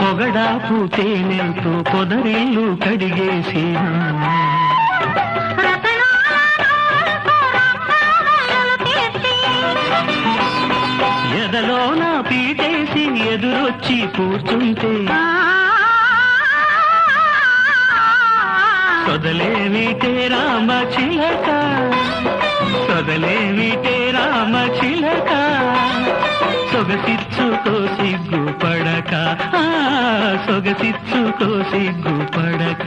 పొగడాపు తేనెలతో పొదరిల్లు కడిగేసిన ఎదలో నా పీటేసి ఎదురొచ్చి కూర్చుంటే సొదలేమిటే రామ చిలక, సొదలేమిటే రామ చిలక, సొగసిచ్చుకో సిగ్గుపడక, సొగసిచ్చుకో సిగ్గుపడక.